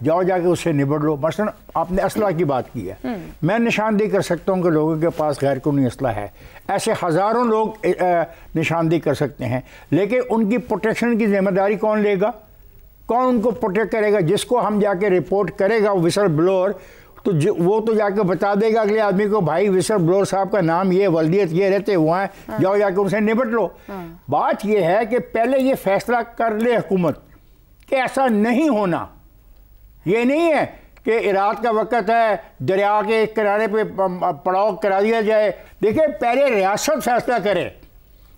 جاؤ جا کے اس سے نبڑ لو. مثلا آپ نے اسلحہ کی بات کی ہے, میں نشاندہی کر سکتا ہوں کہ لوگوں کے پاس غیر قانونی اسلحہ ہے, ایسے ہزاروں لوگ نشاندہی کر سکتے ہیں, لیکن ان کی پروٹیکشن کی ذمہ داری کون لے گا؟ کون ان کو پروٹیکٹ کرے گا؟ جس کو ہم جا کے رپورٹ کرے گا وسل بلور, تو وہ تو جا کے بتا دے گا اگلے آدمی کو, بھائی وسل بلور صاحب کا نام یہ, ولدیت یہ, رہتے ہوا ہے, جاؤ جا کے ان سے نبٹ لو. بات یہ ہے کہ پہلے یہ فیصلہ کر لے حکومت کہ ایسا نہیں ہونا. یہ نہیں ہے کہ رات کا وقت ہے دریا کے ایک کنارے پہ پڑاؤ کرا دیا جائے. دیکھیں پہلے ریاست فیصلہ کرے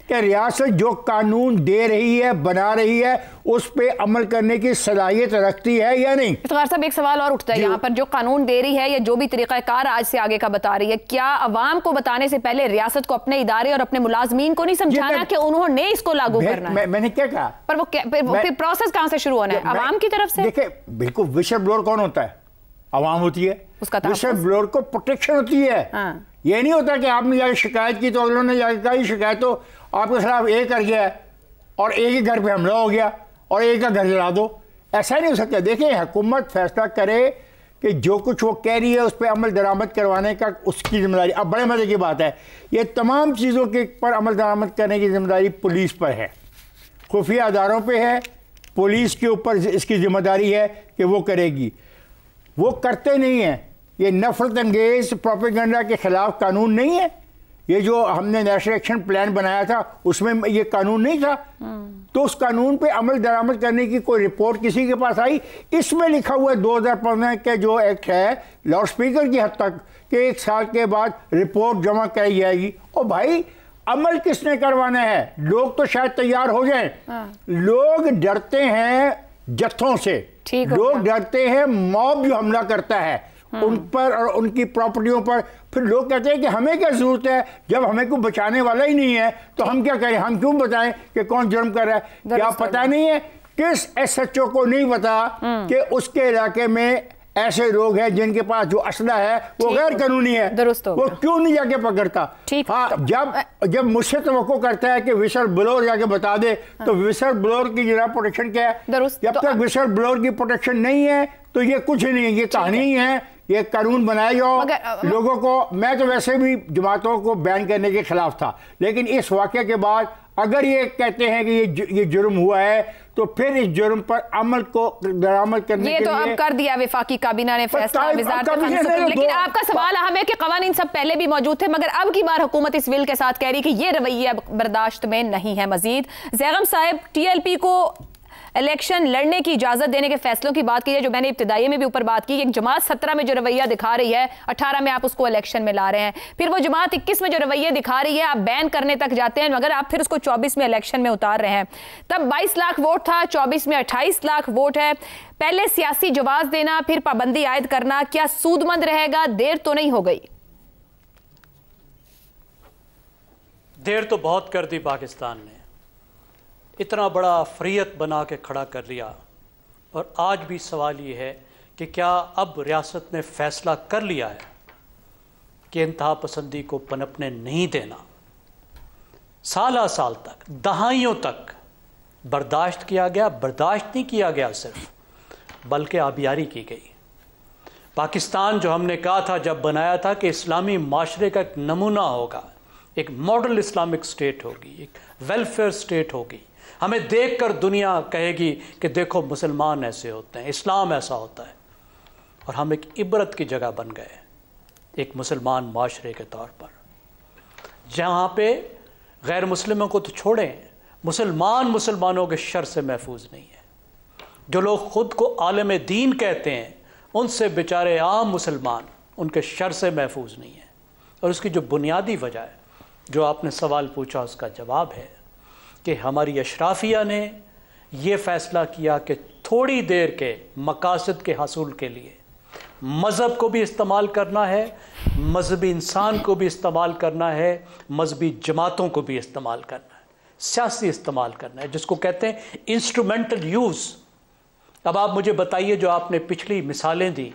کہ ریاست جو قانون دے رہی ہے, بنا رہی ہے, اس پہ عمل کرنے کی صلاحیت رکھتی ہے یا نہیں. افتخار صاحب ایک سوال اور اٹھتا ہے یہاں پر, جو قانون دے رہی ہے یا جو بھی طریقہ کار آج سے آگے کا بتا رہی ہے, کیا عوام کو بتانے سے پہلے ریاست کو اپنے ادارے اور اپنے ملازمین کو نہیں سمجھانا کہ انہوں نے اس کو لاگو کرنا ہے؟ میں نے کیا کہا, پر وہ پھر پروسیس کہاں سے شروع ہونا ہے؟ عوام کی طرف سے. دیکھیں بالکل, وسل بلور کون ہوتا ہے؟ عوام ہوتی ہے. وسل بلور کو پروٹیکشن ہوتی ہے. یہ نہیں ہوتا کہ آپ نے جا کے شکایت کی تو اگلوں نے جا کے کہا یہ شکایت تو آپ کے خلاف ایک کر گیا ہے اور ایک ہی گھر پہ حملہ ہو گیا اور ایک کا گھر جلا دو. ایسا نہیں ہو سکتا. دیکھیں حکومت فیصلہ کرے کہ جو کچھ وہ کہہ رہی ہے اس پہ عمل درآمد کروانے کا اس کی ذمہ داری. اب بڑے مزے کی بات ہے, یہ تمام چیزوں کے پر عمل درآمد کرنے کی ذمہ داری پولیس پر ہے, خفیہ اداروں پہ ہے, پولیس کے اوپر اس کی ذمہ داری ہے کہ وہ کرے گی. وہ کرتے نہیں ہیں. یہ نفرت انگیز پروپیگنڈا کے خلاف قانون نہیں ہے. یہ جو ہم نے نیشنل ایکشن پلان بنایا تھا اس میں یہ قانون نہیں تھا, تو اس قانون پہ عمل درآمد کرنے کی کوئی رپورٹ کسی کے پاس آئی؟ اس میں لکھا ہوا ہے 2015 کے جو ایکٹ ہے لاؤڈ اسپیکر کی حد تک کہ 1 سال کے بعد رپورٹ جمع کرائی جائے گی. اور بھائی عمل کس نے کروانا ہے؟ لوگ تو شاید تیار ہو جائیں, لوگ ڈرتے ہیں جتھوں سے, لوگ ڈرتے ہیں موب جو حملہ کرتا ہے ان پر اور ان کی پراپرٹیوں پر. پھر لوگ کہتے ہیں کہ ہمیں کیا ضرورت ہے, جب ہمیں کوئی بچانے والا ہی نہیں ہے تو ہم کیا کریں, ہم کیوں بتائیں کہ کون جرم کر رہا ہے؟ کیا پتہ نہیں ہے کس ایس ایچ او کو نہیں پتا کہ اس کے علاقے میں ایسے لوگ ہیں جن کے پاس جو اسلحہ ہے وہ غیر قانونی ہے, وہ کیوں نہیں جا کے پکڑتا؟ ہاں, جب مجھ سے توقع کرتا ہے کہ وسل بلور جا کے بتا دے, تو وسل بلور کی جناب پروٹیکشن کیا ہے؟ جب تک وسل بلور کی پروٹیکشن نہیں ہے تو یہ کچھ نہیں ہے, یہ کہانی ہی ہے. یہ قانون بنایا جاؤ لوگوں کو. میں تو ویسے بھی جماعتوں کو بین کرنے کے خلاف تھا, لیکن اس واقعے کے بعد اگر یہ کہتے ہیں کہ یہ جرم ہوا ہے تو پھر اس جرم پر عمل کو درآمد کرنے کے لیے یہ تو اب کر دیا وفاقی کابینہ نے فیصلہ وزارت قانون. لیکن آپ کا سوال ہم ہے کہ قوانین سب پہلے بھی موجود تھے, مگر اب کی بار حکومت اس ول کے ساتھ کہہ رہی کہ یہ رویہ برداشت میں نہیں ہے مزید. زیغم صاحب, ٹی ایل پی کو الیکشن لڑنے کی اجازت دینے کے فیصلوں کی بات کی ہے, جو میں نے ابتدائی میں بھی اوپر بات کی, ایک جماعت 17 میں جو رویہ دکھا رہی ہے, 18 میں آپ اس کو الیکشن میں لا رہے ہیں, پھر وہ جماعت 21 میں جو رویہ دکھا رہی ہے آپ بین کرنے تک جاتے ہیں, مگر آپ پھر اس کو 24 میں الیکشن میں اتار رہے ہیں. تب 22 لاکھ ووٹ تھا, 24 میں 28 لاکھ ووٹ ہے. پہلے سیاسی جواز دینا پھر پابندی عائد کرنا کیا سود مند رہے گا؟ دیر تو نہیں ہو گئی؟ دیر تو بہت کر دی پاکستان نے, اتنا بڑا فریت بنا کے کھڑا کر لیا. اور آج بھی سوال یہ ہے کہ کیا اب ریاست نے فیصلہ کر لیا ہے کہ انتہا پسندی کو پنپنے نہیں دینا؟ سالہ سال تک, دہائیوں تک برداشت کیا گیا, برداشت نہیں کیا گیا صرف, بلکہ آبیاری کی گئی. پاکستان جو ہم نے کہا تھا جب بنایا تھا کہ اسلامی معاشرے کا ایک نمونہ ہوگا, ایک ماڈل اسلامک سٹیٹ ہوگی, ایک ویلفیئر سٹیٹ ہوگی, ہمیں دیکھ کر دنیا کہے گی کہ دیکھو مسلمان ایسے ہوتے ہیں, اسلام ایسا ہوتا ہے. اور ہم ایک عبرت کی جگہ بن گئے ایک مسلمان معاشرے کے طور پر, جہاں پہ غیر مسلموں کو تو چھوڑیں, مسلمانوں کے شر سے محفوظ نہیں ہے. جو لوگ خود کو عالم دین کہتے ہیں ان سے بیچارے عام مسلمان ان کے شر سے محفوظ نہیں ہیں. اور اس کی جو بنیادی وجہ ہے, جو آپ نے سوال پوچھا, اس کا جواب ہے کہ ہماری اشرافیہ نے یہ فیصلہ کیا کہ تھوڑی دیر کے مقاصد کے حصول کے لیے مذہب کو بھی استعمال کرنا ہے, مذہبی انسان کو بھی استعمال کرنا ہے, مذہبی جماعتوں کو بھی استعمال کرنا ہے, سیاسی استعمال کرنا ہے, جس کو کہتے ہیں انسٹرومنٹل یوز. اب آپ مجھے بتائیے, جو آپ نے پچھلی مثالیں دی,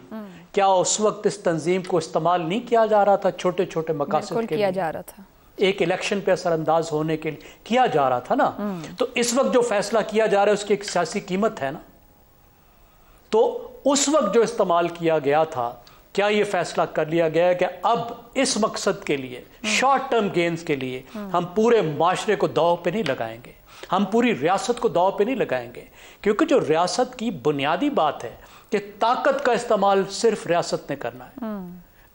کیا اس وقت اس تنظیم کو استعمال نہیں کیا جا رہا تھا چھوٹے چھوٹے مقاصد کے لیے؟ کیا جا رہا تھا, ایک الیکشن پہ اثر انداز ہونے کے لیے کیا جا رہا تھا نا. تو اس وقت جو فیصلہ کیا جا رہا ہے اس کی ایک سیاسی قیمت ہے نا. تو اس وقت جو استعمال کیا گیا تھا، کیا یہ فیصلہ کر لیا گیا ہے کہ اب اس مقصد کے لیے، شارٹ ٹرم گینز کے لیے ہم پورے معاشرے کو داؤ پہ نہیں لگائیں گے، ہم پوری ریاست کو داؤ پہ نہیں لگائیں گے؟ کیونکہ جو ریاست کی بنیادی بات ہے کہ طاقت کا استعمال صرف ریاست نے کرنا ہے،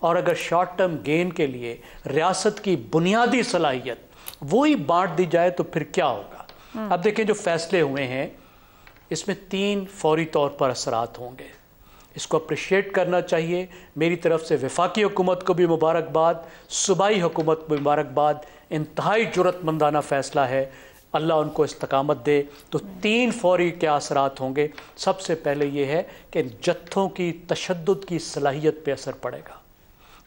اور اگر شارٹ ٹرم گین کے لیے ریاست کی بنیادی صلاحیت وہی بانٹ دی جائے تو پھر کیا ہوگا؟ اب دیکھیں جو فیصلے ہوئے ہیں اس میں 3 فوری طور پر اثرات ہوں گے، اس کو اپریشیٹ کرنا چاہیے۔ میری طرف سے وفاقی حکومت کو بھی مبارکباد، صوبائی حکومت کو مبارکباد، انتہائی جرأت مندانہ فیصلہ ہے، اللہ ان کو استقامت دے۔ تو 3 فوری کیا اثرات ہوں گے؟ سب سے پہلے یہ ہے کہ جتھوں کی تشدد کی صلاحیت پہ اثر پڑے گا،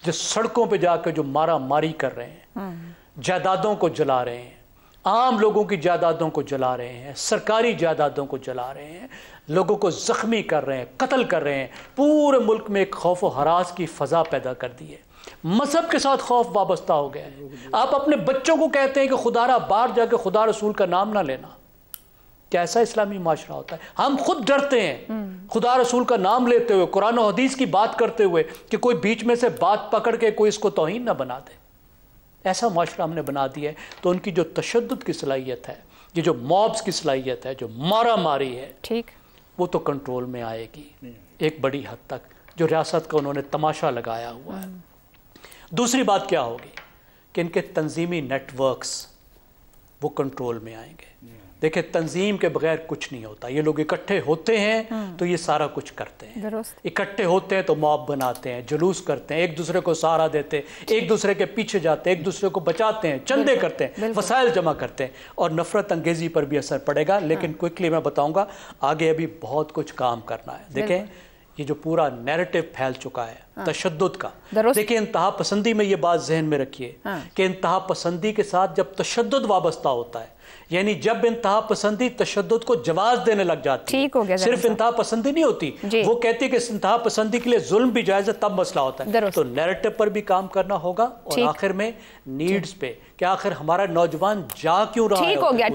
جو سڑکوں پہ جا کے جو مارا ماری کر رہے ہیں، جائیدادوں کو جلا رہے ہیں، عام لوگوں کی جائیدادوں کو جلا رہے ہیں، سرکاری جائیدادوں کو جلا رہے ہیں، لوگوں کو زخمی کر رہے ہیں، قتل کر رہے ہیں، پورے ملک میں ایک خوف و ہراس کی فضا پیدا کر دی ہے۔ مذہب کے ساتھ خوف وابستہ ہو گیا ہے۔ آپ اپنے بچوں کو کہتے ہیں کہ خدا را باہر جا کے خدا رسول کا نام نہ لینا، کیسا اسلامی معاشرہ ہوتا ہے؟ ہم خود ڈرتے ہیں خدا رسول کا نام لیتے ہوئے، قرآن و حدیث کی بات کرتے ہوئے، کہ کوئی بیچ میں سے بات پکڑ کے کوئی اس کو توہین نہ بنا دے۔ ایسا معاشرہ ہم نے بنا دیا ہے۔ تو ان کی جو تشدد کی صلاحیت ہے، یہ جو موبز کی صلاحیت ہے، جو مارا ماری ہے، ٹھیک، وہ تو کنٹرول میں آئے گی ایک بڑی حد تک، جو ریاست کا انہوں نے تماشا لگایا ہوا ہے۔ دوسری بات کیا ہوگی کہ ان کے تنظیمی نیٹ ورکس وہ کنٹرول میں آئیں گے۔ دیکھیں تنظیم کے بغیر کچھ نہیں ہوتا، یہ لوگ اکٹھے ہوتے ہیں تو یہ سارا کچھ کرتے ہیں، اکٹھے ہوتے ہیں تو موب بناتے ہیں، جلوس کرتے ہیں، ایک دوسرے کو سہارا دیتے ہیں، ایک دوسرے کے پیچھے جاتے ہیں، ایک دوسرے کو بچاتے ہیں، چندے کرتے ہیں، وسائل جمع کرتے ہیں، اور نفرت انگیزی پر بھی اثر پڑے گا۔ لیکن کوئکلی میں بتاؤں گا، آگے ابھی بہت کچھ کام کرنا ہے۔ دیکھیں یہ جو پورا نیریٹو پھیل چکا ہے تشدد کا، دیکھیں انتہا پسندی میں یہ بات ذہن میں رکھیے کہ انتہا پسندی کے ساتھ جب تشدد وابستہ ہوتا ہے، یعنی جب انتہا پسندی تشدد کو جواز دینے لگ جاتی ہے، صرف انتہا پسندی نہیں ہوتی، وہ کہتی ہے کہ انتہا پسندی کے لیے ظلم بھی جائز ہے، تب مسئلہ ہوتا ہے۔ تو نیریٹو پر بھی کام کرنا ہوگا، اور آخر میں نیڈز پہ کہ آخر ہمارا نوجوان جا کیوں رہا ہے۔ ٹھیک ہو گیا۔